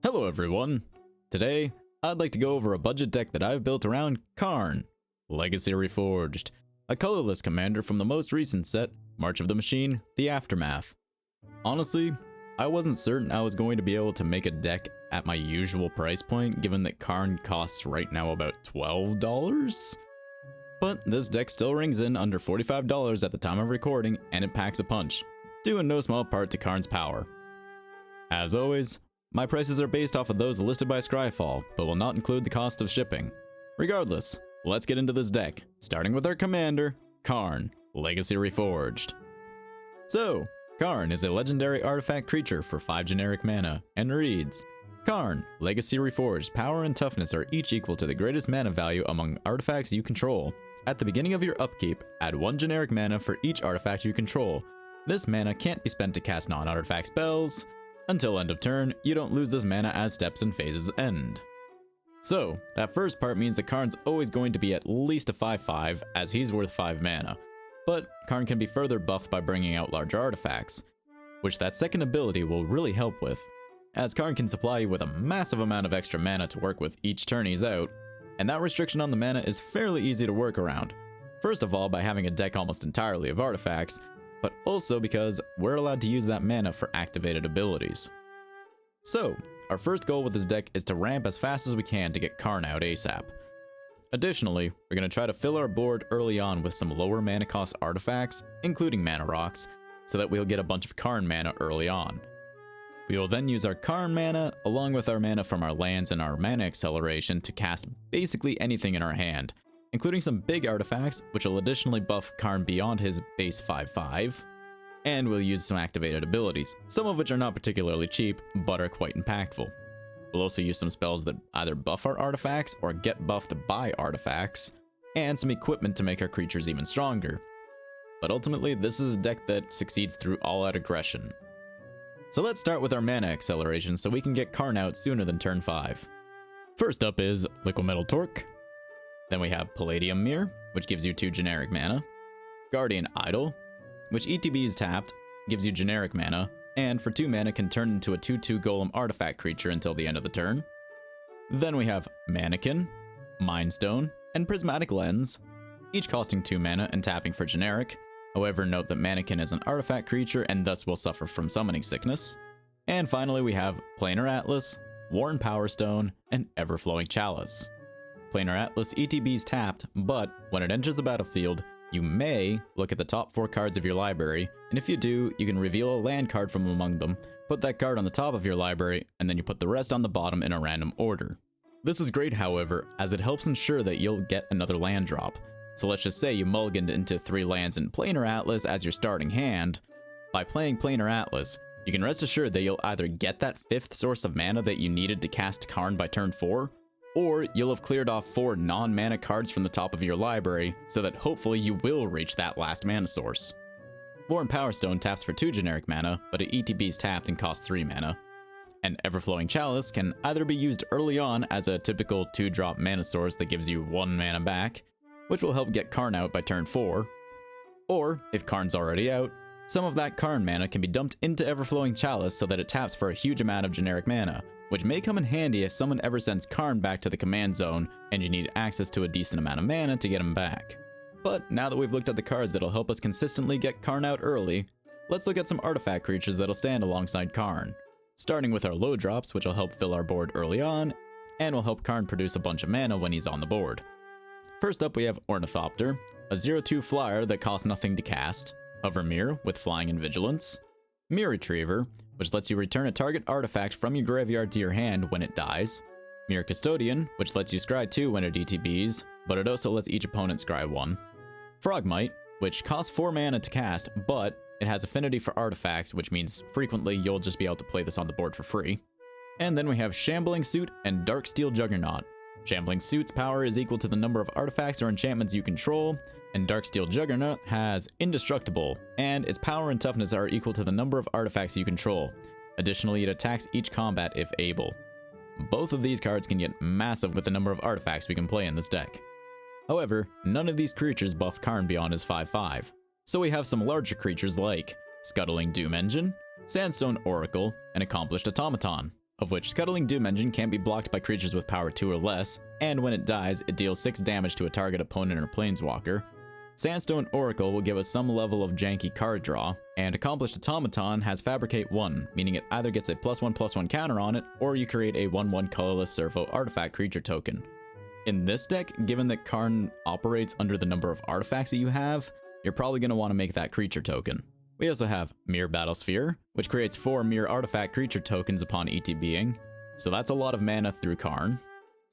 Hello everyone! Today, I'd like to go over a budget deck that I've built around Karn, Legacy Reforged, a colorless commander from the most recent set, March of the Machine, The Aftermath. Honestly, I wasn't certain I was going to be able to make a deck at my usual price point given that Karn costs right now about $12. But this deck still rings in under $45 at the time of recording and it packs a punch, due in no small part to Karn's power. As always, my prices are based off of those listed by Scryfall, but will not include the cost of shipping. Regardless, let's get into this deck, starting with our commander, Karn, Legacy Reforged. So, Karn is a legendary artifact creature for 5 generic mana, and reads, Karn, Legacy Reforged, power and toughness are each equal to the greatest mana value among artifacts you control. At the beginning of your upkeep, add 1 generic mana for each artifact you control. This mana can't be spent to cast non-artifact spells. Until end of turn, you don't lose this mana as steps and phases end. So, that first part means that Karn's always going to be at least a 5/5, as he's worth 5 mana. But Karn can be further buffed by bringing out larger artifacts, which that second ability will really help with, as Karn can supply you with a massive amount of extra mana to work with each turn he's out, and that restriction on the mana is fairly easy to work around. First of all, by having a deck almost entirely of artifacts, but also because we're allowed to use that mana for activated abilities. So, our first goal with this deck is to ramp as fast as we can to get Karn out ASAP. Additionally, we're going to try to fill our board early on with some lower mana cost artifacts, including mana rocks, so that we'll get a bunch of Karn mana early on. We will then use our Karn mana along with our mana from our lands and our mana acceleration to cast basically anything in our hand, including some big artifacts, which will additionally buff Karn beyond his base 5/5, and we'll use some activated abilities, some of which are not particularly cheap, but are quite impactful. We'll also use some spells that either buff our artifacts or get buffed by artifacts, and some equipment to make our creatures even stronger. But ultimately, this is a deck that succeeds through all-out aggression. So let's start with our mana acceleration so we can get Karn out sooner than turn 5. First up is Liquimetal Torque. Then we have Palladium Mirror, which gives you 2 generic mana. Guardian Idol, which ETBs tapped, gives you generic mana, and for 2 mana can turn into a 2/2 Golem artifact creature until the end of the turn. Then we have Mannequin, Mind Stone, and Prismatic Lens, each costing 2 mana and tapping for generic. However, note that Mannequin is an artifact creature and thus will suffer from summoning sickness. And finally we have Planar Atlas, Worn Power Stone, and Everflowing Chalice. Planar Atlas ETBs tapped, but when it enters the battlefield, you may look at the top 4 cards of your library, and if you do, you can reveal a land card from among them, put that card on the top of your library, and then you put the rest on the bottom in a random order. This is great, however, as it helps ensure that you'll get another land drop. So let's just say you mulliganed into 3 lands in Planar Atlas as your starting hand. By playing Planar Atlas, you can rest assured that you'll either get that 5th source of mana that you needed to cast Karn by turn 4, or you'll have cleared off 4 non-mana cards from the top of your library, so that hopefully you will reach that last mana source. Worn Power Stone taps for 2 generic mana, but it ETBs tapped and costs 3 mana. And Everflowing Chalice can either be used early on as a typical 2-drop mana source that gives you 1 mana back, which will help get Karn out by turn 4, or, if Karn's already out, some of that Karn mana can be dumped into Everflowing Chalice so that it taps for a huge amount of generic mana, which may come in handy if someone ever sends Karn back to the command zone and you need access to a decent amount of mana to get him back. But now that we've looked at the cards that'll help us consistently get Karn out early, let's look at some artifact creatures that'll stand alongside Karn. Starting with our low drops, which will help fill our board early on, and will help Karn produce a bunch of mana when he's on the board. First up we have Ornithopter, a 0/2 flyer that costs nothing to cast, Hover Mirror with flying and vigilance, Mirror Retriever, which lets you return a target artifact from your graveyard to your hand when it dies, Mirror Custodian, which lets you scry 2 when it ETBs, but it also lets each opponent scry 1, Frogmite, which costs 4 mana to cast, but it has affinity for artifacts, which means frequently you'll just be able to play this on the board for free. And then we have Shambling Suit and Darksteel Juggernaut. Shambling Suit's power is equal to the number of artifacts or enchantments you control, and Darksteel Juggernaut has Indestructible, and its power and toughness are equal to the number of artifacts you control. Additionally, it attacks each combat if able. Both of these cards can get massive with the number of artifacts we can play in this deck. However, none of these creatures buff Karn beyond his 5/5, so we have some larger creatures like Scuttling Doom Engine, Sandstone Oracle, and Accomplished Automaton. of which Scuttling Doom Engine can't be blocked by creatures with power 2 or less, and when it dies, it deals 6 damage to a target opponent or planeswalker. Sandstone Oracle will give us some level of janky card draw, and Accomplished Automaton has Fabricate 1, meaning it either gets a +1/+1 counter on it, or you create a 1/1 colorless Servo artifact creature token. In this deck, given that Karn operates under the number of artifacts that you have, you're probably going to want to make that creature token. We also have Mirror Battlesphere, which creates 4 mirror artifact creature tokens upon ETBing, so that's a lot of mana through Karn.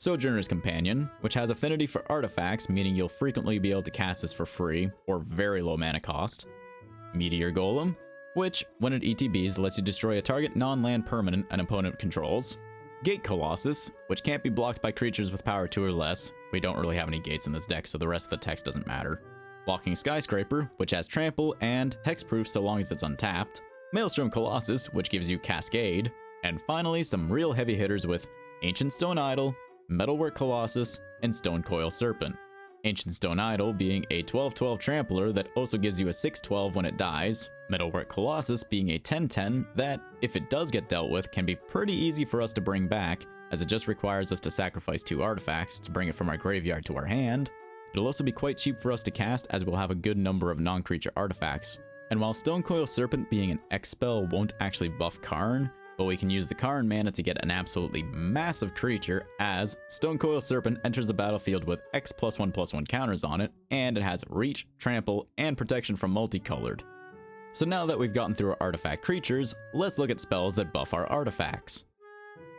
Sojourner's Companion, which has affinity for artifacts, meaning you'll frequently be able to cast this for free, or very low mana cost. Meteor Golem, which, when it ETBs, lets you destroy a target non-land permanent an opponent controls. Gate Colossus, which can't be blocked by creatures with power 2 or less. We don't really have any gates in this deck, so the rest of the text doesn't matter. Walking Skyscraper, which has Trample and Hexproof so long as it's untapped. Maelstrom Colossus, which gives you Cascade. And finally, some real heavy hitters with Ancient Stone Idol, Metalwork Colossus, and Stone Coil Serpent. Ancient Stone Idol being a 12/12 trampler that also gives you a 6/12 when it dies. Metalwork Colossus being a 10/10 that, if it does get dealt with, can be pretty easy for us to bring back, as it just requires us to sacrifice 2 artifacts to bring it from our graveyard to our hand. It'll also be quite cheap for us to cast, as we'll have a good number of non-creature artifacts. And while Stone Coil Serpent being an X spell won't actually buff Karn, but we can use the Karn mana to get an absolutely massive creature, as Stone Coil Serpent enters the battlefield with X +1/+1 counters on it, and it has Reach, Trample, and Protection from Multicolored. So now that we've gotten through our artifact creatures, let's look at spells that buff our artifacts.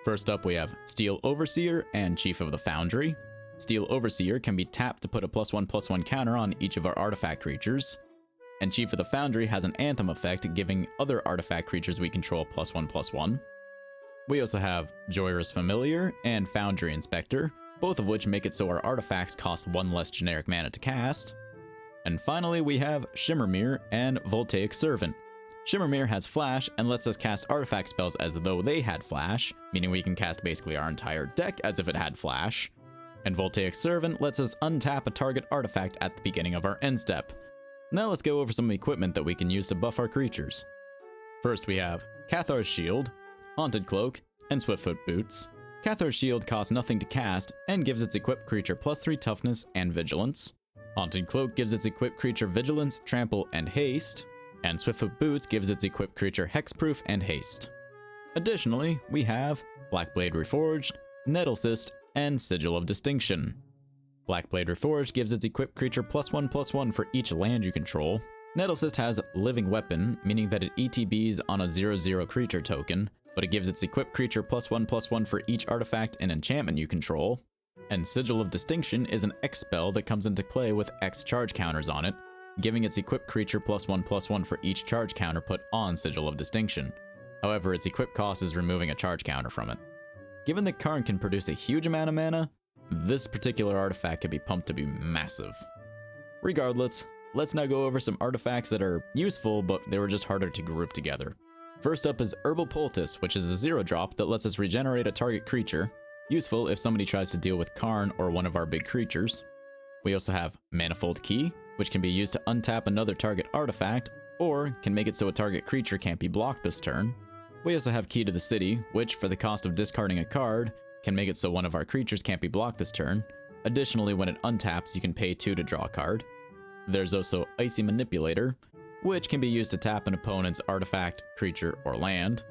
First up, we have Steel Overseer and Chief of the Foundry. Steel Overseer can be tapped to put a +1/+1 counter on each of our artifact creatures. And Chief of the Foundry has an Anthem effect, giving other artifact creatures we control +1/+1. We also have Joyrous Familiar and Foundry Inspector, both of which make it so our artifacts cost 1 less generic mana to cast. And finally, we have Shimmermere and Voltaic Servant. Shimmermere has Flash and lets us cast artifact spells as though they had Flash, meaning we can cast basically our entire deck as if it had Flash. And Voltaic Servant lets us untap a target artifact at the beginning of our end step. Now let's go over some equipment that we can use to buff our creatures. First we have Cathar's Shield, Haunted Cloak, and Swiftfoot Boots. Cathar's Shield costs nothing to cast and gives its equipped creature +3 toughness and vigilance. Haunted Cloak gives its equipped creature vigilance, trample, and haste. And Swiftfoot Boots gives its equipped creature hexproof and haste. Additionally, we have Blackblade Reforged, Nettlecyst, and Sigil of Distinction. Blackblade Reforged gives its equipped creature +1/+1 for each land you control. Nettlecyst has Living Weapon, meaning that it ETBs on a 0/0 creature token, but it gives its equipped creature +1/+1 for each artifact and enchantment you control. And Sigil of Distinction is an X spell that comes into play with X charge counters on it, giving its equipped creature +1/+1 for each charge counter put on Sigil of Distinction. However, its equip cost is removing a charge counter from it. Given that Karn can produce a huge amount of mana, this particular artifact can be pumped to be massive. Regardless, let's now go over some artifacts that are useful, but they were just harder to group together. First up is Herbal Poultice, which is a 0-drop that lets us regenerate a target creature, useful if somebody tries to deal with Karn or one of our big creatures. We also have Manifold Key, which can be used to untap another target artifact, or can make it so a target creature can't be blocked this turn. We also have Key to the City, which, for the cost of discarding a card, can make it so one of our creatures can't be blocked this turn. Additionally, when it untaps, you can pay 2 to draw a card. There's also Icy Manipulator, which can be used to tap an opponent's artifact, creature, or land.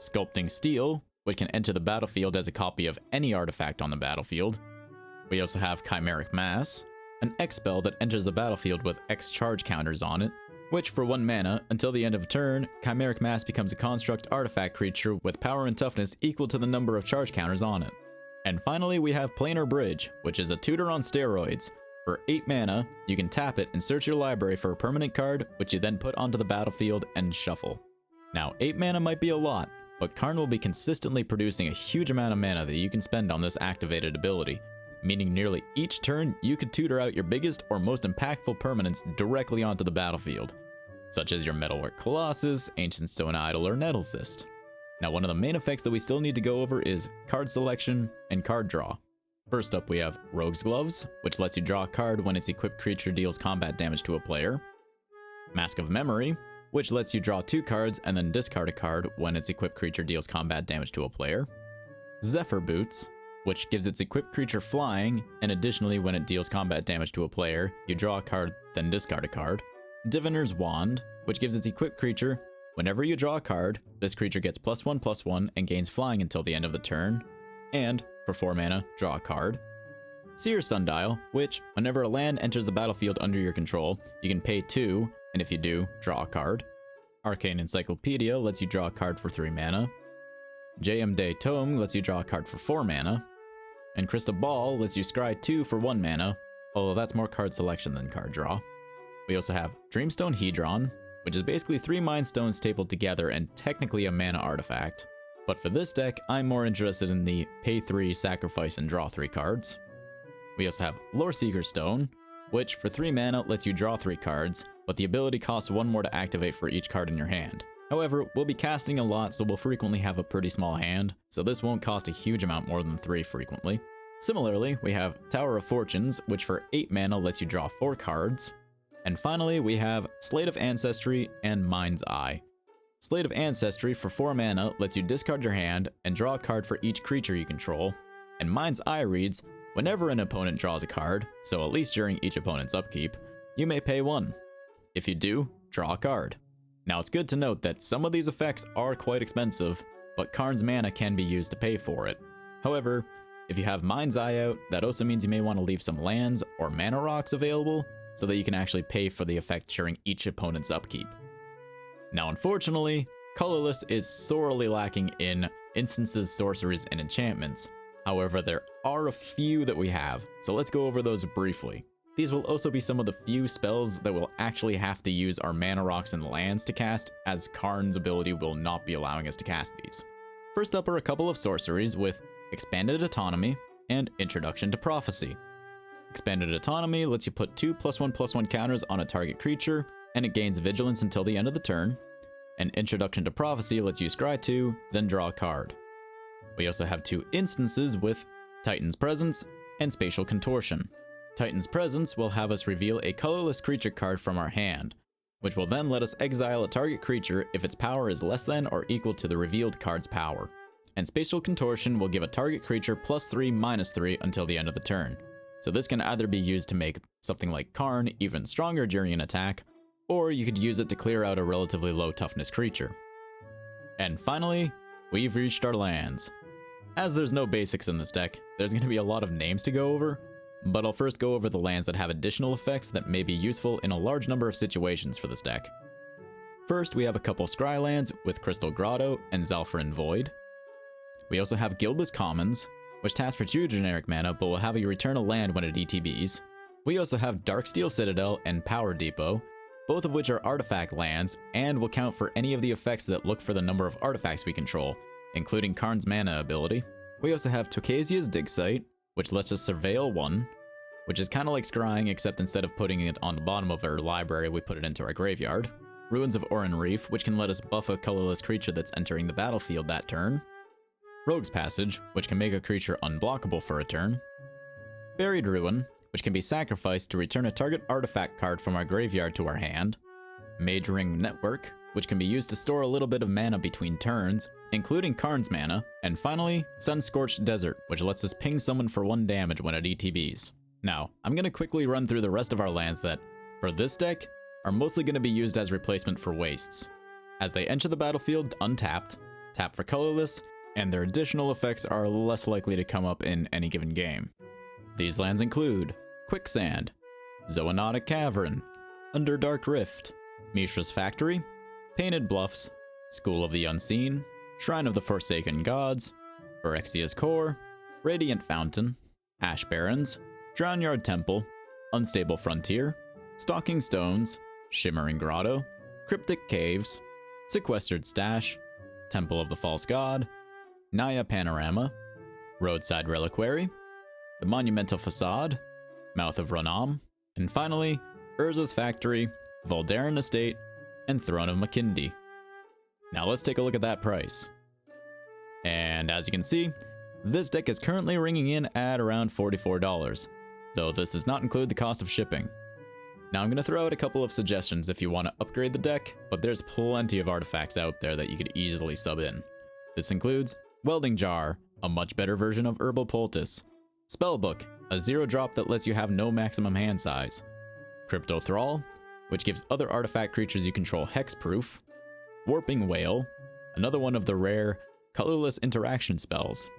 Sculpting Steel, which can enter the battlefield as a copy of any artifact on the battlefield. We also have Chimeric Mass, an X spell that enters the battlefield with X charge counters on it, which for 1 mana, until the end of a turn, Chimeric Mass becomes a construct artifact creature with power and toughness equal to the number of charge counters on it. And finally, we have Planar Bridge, which is a tutor on steroids. For 8 mana, you can tap it and search your library for a permanent card, which you then put onto the battlefield and shuffle. Now, 8 mana might be a lot, but Karn will be consistently producing a huge amount of mana that you can spend on this activated ability, meaning nearly each turn you could tutor out your biggest or most impactful permanents directly onto the battlefield, such as your Metalwork Colossus, Ancient Stone Idol, or Nettlecyst. Now, one of the main effects that we still need to go over is card selection and card draw. First up, we have Rogue's Gloves, which lets you draw a card when its equipped creature deals combat damage to a player. Mask of Memory, which lets you draw 2 cards and then discard a card when its equipped creature deals combat damage to a player. Zephyr Boots, which gives its equipped creature flying, and additionally when it deals combat damage to a player, you draw a card, then discard a card. Diviner's Wand, which gives its equipped creature, whenever you draw a card, this creature gets +1/+1 and gains flying until the end of the turn. And, for 4 mana, draw a card. Seer's Sundial, which, whenever a land enters the battlefield under your control, you can pay 2, and if you do, draw a card. Arcane Encyclopedia lets you draw a card for 3 mana. Jayemdae Tome lets you draw a card for 4 mana. And Crystal Ball lets you scry 2 for 1 mana, although that's more card selection than card draw. We also have Dreamstone Hedron, which is basically 3 Mind Stones stapled together and technically a mana artifact. But for this deck, I'm more interested in the pay 3, sacrifice, and draw 3 cards. We also have Loreseeker Stone, which for 3 mana lets you draw 3 cards, but the ability costs 1 more to activate for each card in your hand. However, we'll be casting a lot, so we'll frequently have a pretty small hand, so this won't cost a huge amount more than 3 frequently. Similarly, we have Tower of Fortunes, which for 8 mana lets you draw 4 cards. And finally, we have Slate of Ancestry and Mind's Eye. Slate of Ancestry for 4 mana lets you discard your hand and draw a card for each creature you control. And Mind's Eye reads, whenever an opponent draws a card, so at least during each opponent's upkeep, you may pay 1. If you do, draw a card. Now it's good to note that some of these effects are quite expensive, but Karn's mana can be used to pay for it. However, if you have Mind's Eye out, that also means you may want to leave some lands or mana rocks available so that you can actually pay for the effect during each opponent's upkeep. Now unfortunately, Colourless is sorely lacking in instances, sorceries, and enchantments. However, there are a few that we have, so let's go over those briefly. These will also be some of the few spells that will actually have to use our mana rocks and lands to cast, as Karn's ability will not be allowing us to cast these. First up are a couple of sorceries with Expanded Autonomy and Introduction to Prophecy. Expanded Autonomy lets you put 2 +1/+1 counters on a target creature, and it gains Vigilance until the end of the turn. And Introduction to Prophecy lets you scry 2, then draw a card. We also have 2 instances with Titan's Presence and Spatial Contortion. Titan's Presence will have us reveal a colorless creature card from our hand, which will then let us exile a target creature if its power is less than or equal to the revealed card's power. And Spatial Contortion will give a target creature +3/-3 until the end of the turn. So this can either be used to make something like Karn even stronger during an attack, or you could use it to clear out a relatively low toughness creature. And finally, we've reached our lands. As there's no basics in this deck, there's going to be a lot of names to go over, but I'll first go over the lands that have additional effects that may be useful in a large number of situations for this deck. First, we have a couple Scry lands with Crystal Grotto and Zalfrin Void. We also have Guildless Commons, which taps for 2 generic mana but will have you return a land when it ETBs. We also have Darksteel Citadel and Power Depot, both of which are artifact lands and will count for any of the effects that look for the number of artifacts we control, including Karn's mana ability. We also have Tokasia's Dig Site, which lets us surveil 1, which is kind of like scrying, except instead of putting it on the bottom of our library, we put it into our graveyard. Ruins of Oran Reef, which can let us buff a colorless creature that's entering the battlefield that turn. Rogue's Passage, which can make a creature unblockable for a turn. Buried Ruin, which can be sacrificed to return a target artifact card from our graveyard to our hand. Mage Ring Network, which can be used to store a little bit of mana between turns, including Karn's mana. And finally, Sun-Scorched Desert, which lets us ping someone for 1 damage when it ETBs. Now, I'm going to quickly run through the rest of our lands that, for this deck, are mostly going to be used as replacement for wastes, as they enter the battlefield untapped, tap for colorless, and their additional effects are less likely to come up in any given game. These lands include Quicksand, Zoonotic Cavern, Underdark Rift, Mishra's Factory, Painted Bluffs, School of the Unseen, Shrine of the Forsaken Gods, Phyrexia's Core, Radiant Fountain, Ash Barrens, Drownyard Temple, Unstable Frontier, Stalking Stones, Shimmering Grotto, Cryptic Caves, Sequestered Stash, Temple of the False God, Naya Panorama, Roadside Reliquary, the Monumental Facade, Mouth of Runam, and finally, Urza's Factory, Voldaren Estate, and Throne of Makindi. Now let's take a look at that price. And as you can see, this deck is currently ringing in at around $44, though this does not include the cost of shipping. Now I'm going to throw out a couple of suggestions if you want to upgrade the deck, but there's plenty of artifacts out there that you could easily sub in. This includes Welding Jar, a much better version of Herbal Poultice, Spellbook, a 0-drop that lets you have no maximum hand size, Crypto Thrall, which gives other artifact creatures you control hexproof, Warping Whale, another one of the rare colorless interaction spells,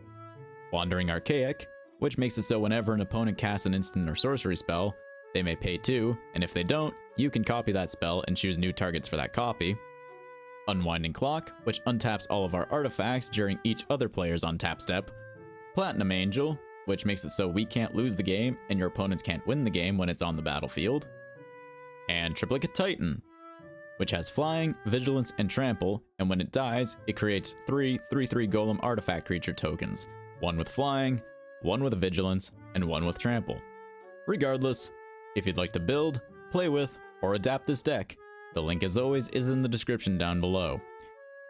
Wandering Archaic, which makes it so whenever an opponent casts an instant or sorcery spell, they may pay 2, and if they don't, you can copy that spell and choose new targets for that copy, Unwinding Clock, which untaps all of our artifacts during each other player's untap step, Platinum Angel, which makes it so we can't lose the game and your opponents can't win the game when it's on the battlefield, and Triplicate Titan, which has Flying, Vigilance, and Trample, and when it dies, it creates 3 3/3 Golem artifact creature tokens, one with Flying, one with Vigilance, and one with Trample. Regardless, if you'd like to build, play with, or adapt this deck, the link as always is in the description down below.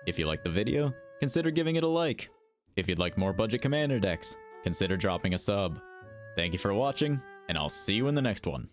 If you liked the video, consider giving it a like. If you'd like more budget commander decks, consider dropping a sub. Thank you for watching, and I'll see you in the next one.